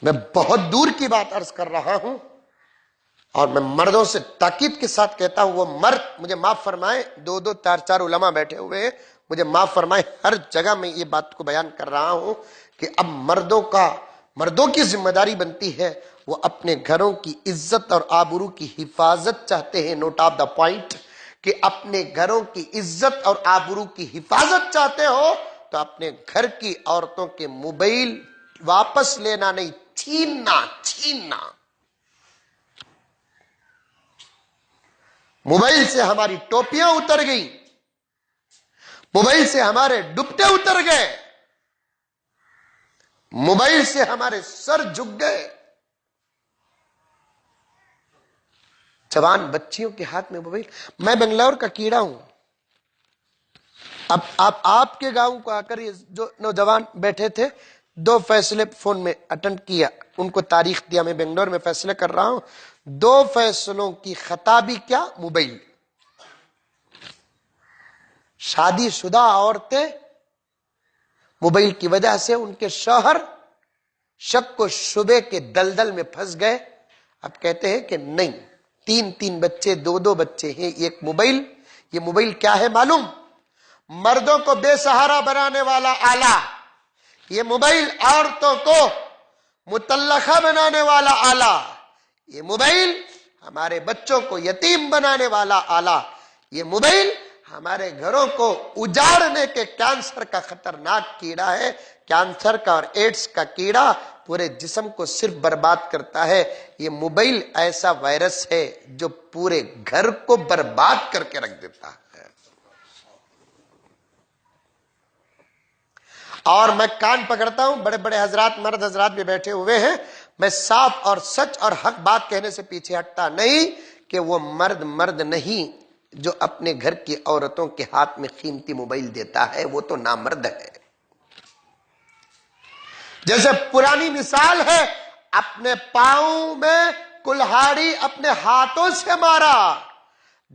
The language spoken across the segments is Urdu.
میں بہت دور کی بات عرض کر رہا ہوں اور میں مردوں سے تاکید کے ساتھ کہتا ہوں، وہ مرد مجھے معاف فرمائے، دو دو چار چار علماء بیٹھے ہوئے ہیں، مجھے معاف فرمائے، ہر جگہ میں یہ بات کو بیان کر رہا ہوں کہ اب مردوں کی ذمہ داری بنتی ہے، وہ اپنے گھروں کی عزت اور آبرو کی حفاظت چاہتے ہیں۔ نوٹ آف دا پوائنٹ، کہ اپنے گھروں کی عزت اور آبرو کی حفاظت چاہتے ہو تو اپنے گھر کی عورتوں کے موبائل واپس لینا نہیں، چھیننا۔ موبائل سے ہماری ٹوپیاں اتر گئی، موبائل سے ہمارے دوپٹے اتر گئے، موبائل سے ہمارے سر جھک گئے۔ جوان بچیوں کے ہاتھ میں موبائل۔ میں بنگلور کا کیڑا ہوں، اب آپ کے گاؤں کو آ کر یہ جو نوجوان بیٹھے تھے، 2 فیصلے فون میں اٹینڈ کیا، ان کو تاریخ دیا، میں بنگلور میں فیصلے کر رہا ہوں، 2 فیصلوں کی خطابی کیا؟ موبائل۔ شادی شدہ عورتیں موبائل کی وجہ سے ان کے شوہر شک و شبے کے دلدل میں پھنس گئے، اب کہتے ہیں کہ نہیں، 3 بچے، 2 بچے ہیں، ایک موبائل۔ یہ موبائل کیا ہے معلوم؟ مردوں کو بے سہارا بنانے والا آلہ، یہ موبائل عورتوں کو مطلقہ بنانے والا آلہ، یہ موبائل ہمارے بچوں کو یتیم بنانے والا آلہ، یہ موبائل ہمارے گھروں کو اجاڑنے کے کینسر کا خطرناک کیڑا ہے۔ کینسر کا اور ایڈز کا کیڑا پورے جسم کو صرف برباد کرتا ہے، یہ موبائل ایسا وائرس ہے جو پورے گھر کو برباد کر کے رکھ دیتا ہے۔ اور میں کان پکڑتا ہوں، بڑے بڑے حضرات، مرد حضرات بھی بیٹھے ہوئے ہیں، میں صاف اور سچ اور حق بات کہنے سے پیچھے ہٹتا نہیں کہ وہ مرد نہیں جو اپنے گھر کی عورتوں کے ہاتھ میں قیمتی موبائل دیتا ہے، وہ تو نامرد ہے۔ جیسے پرانی مثال ہے، اپنے پاؤں میں کلہاڑی اپنے ہاتھوں سے مارا۔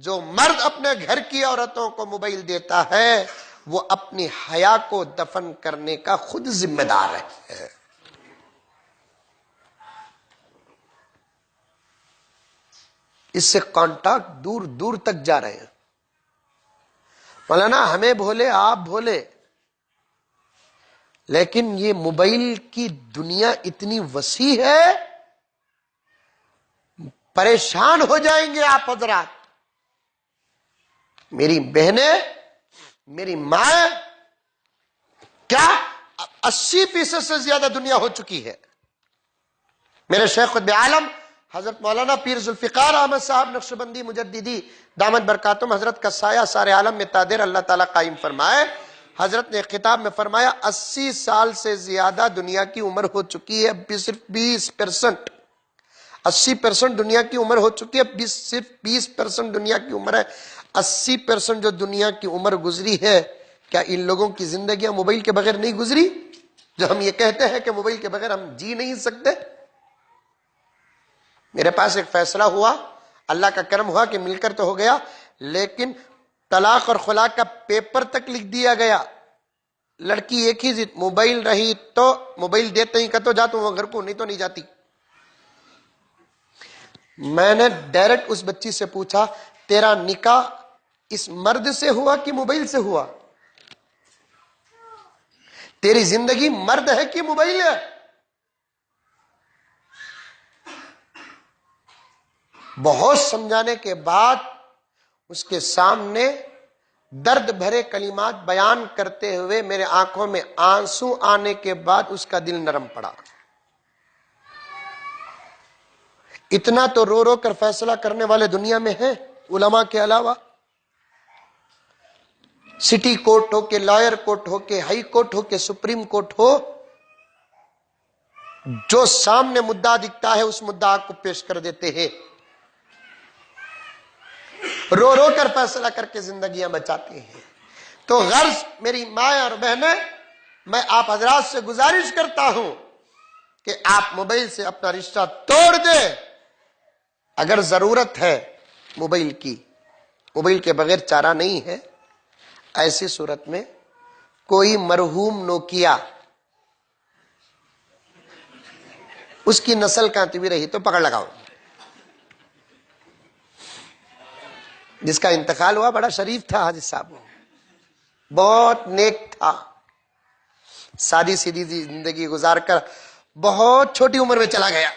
جو مرد اپنے گھر کی عورتوں کو موبائل دیتا ہے وہ اپنی حیا کو دفن کرنے کا خود ذمہ دار ہے۔ اس سے کانٹیکٹ دور دور تک جا رہے ہیں۔ مولانا ہمیں بھولے، آپ بھولے، لیکن یہ موبائل کی دنیا اتنی وسیع ہے، پریشان ہو جائیں گے آپ حضرات۔ میری بہنیں، میری ماں، کیا 80% سے زیادہ دنیا ہو چکی ہے۔ میرے شیخ قطب عالم حضرت مولانا پیر ذوالفقار احمد صاحب نقشبندی مجددی دامت برکاتہم، حضرت کا سایہ سارے عالم میں تادر اللہ تعالیٰ قائم فرمائے۔ حضرت نے خطاب میں فرمایا 80 سال سے زیادہ دنیا کی عمر ہو چکی ہے، اب صرف 20%، 80% دنیا کی عمر ہو چکی ہے، صرف 20% دنیا کی عمر ہے۔ 80% جو دنیا کی عمر گزری ہے، کیا ان لوگوں کی زندگیاں موبائل کے بغیر نہیں گزری؟ جو ہم یہ کہتے ہیں کہ موبائل کے بغیر ہم جی نہیں سکتے۔ میرے پاس ایک فیصلہ ہوا، اللہ کا کرم ہوا کہ مل کر تو ہو گیا، لیکن طلاق اور خلا کا پیپر تک لکھ دیا گیا۔ لڑکی ایک ہی ضد، موبائل رہی تو موبائل دیتے ہی کہ تو جا تم وہ گھر کو، نہیں تو نہیں جاتی۔ میں نے ڈائریکٹ اس بچی سے پوچھا تیرا نکاح اس مرد سے ہوا کہ موبائل سے ہوا؟ تیری زندگی مرد ہے کہ موبائل ہے؟ بہت سمجھانے کے بعد اس کے سامنے درد بھرے کلمات بیان کرتے ہوئے میرے آنکھوں میں آنسو آنے کے بعد اس کا دل نرم پڑا۔ اتنا تو رو رو کر فیصلہ کرنے والے دنیا میں ہیں علماء کے علاوہ۔ سٹی کورٹ ہو کہ لائر کورٹ ہو کہ ہائی کورٹ ہو کہ سپریم کورٹ ہو، جو سامنے مدعا دکھتا ہے اس مدعا کو پیش کر دیتے ہیں، رو رو کر فیصلہ کر کے زندگیاں بچاتے ہیں۔ تو غرض میری ماں اور بہنیں، میں آپ حضرات سے گزارش کرتا ہوں کہ آپ موبائل سے اپنا رشتہ توڑ دیں۔ اگر ضرورت ہے موبائل کی، موبائل کے بغیر چارہ نہیں ہے، ایسی صورت میں کوئی مرحوم نوکیا اس کی نسل کہتی بھی رہی تو پکڑ لگاؤ. جس کا انتقال ہوا بڑا شریف تھا حاجی صاحب، بہت نیک تھا، سادی سیدھی زندگی گزار کر بہت چھوٹی عمر میں چلا گیا،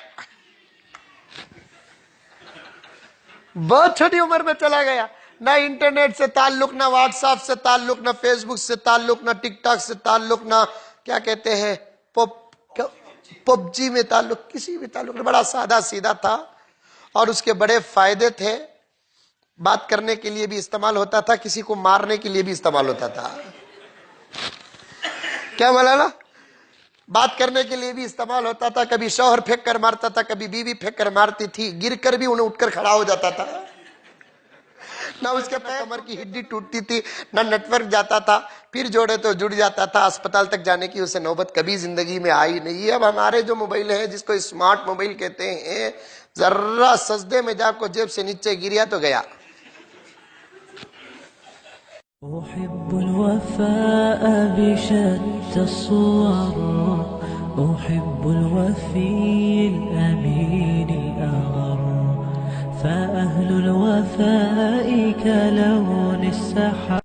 بہت چھوٹی عمر میں چلا گیا. نہ انٹرنیٹ سے تعلق، نہ واٹس ایپ سے تعلق، نہ فیس بک سے تعلق، نہ ٹک ٹاک سے تعلق، نہ کیا کہتے ہیں پب جی میں تعلق، کسی بھی تعلق. بڑا سادہ سیدھا تھا اور اس کے بڑے فائدے تھے. بات کرنے کے لیے بھی استعمال ہوتا تھا، کسی کو مارنے کے لیے بھی استعمال ہوتا تھا. کیا مولانا؟ بات کرنے کے لیے بھی استعمال ہوتا تھا. کبھی شوہر پھینک کر مارتا تھا، کبھی بیوی پھینک کر مارتی تھی، گر کر بھی انہیں اٹھ کر کھڑا ہو جاتا تھا. نہ اس کے کمر کی ہڈی ٹوٹتی تھی، نہ نیٹ ورک جاتا تھا، پھر جوڑے تو جڑ جاتا تھا. اسپتال تک جانے کی اسے نوبت کبھی زندگی میں آئی نہیں. اب ہمارے جو موبائل ہیں، جس کو اسمارٹ موبائل کہتے ہیں، ذرا سجدے میں جا کو جیب سے نیچے گریا تو گیا. أحب الوفاء بشتى الصور، أحب الوفي الأمين الأغر، فأهل الوفاء كلون السحاب.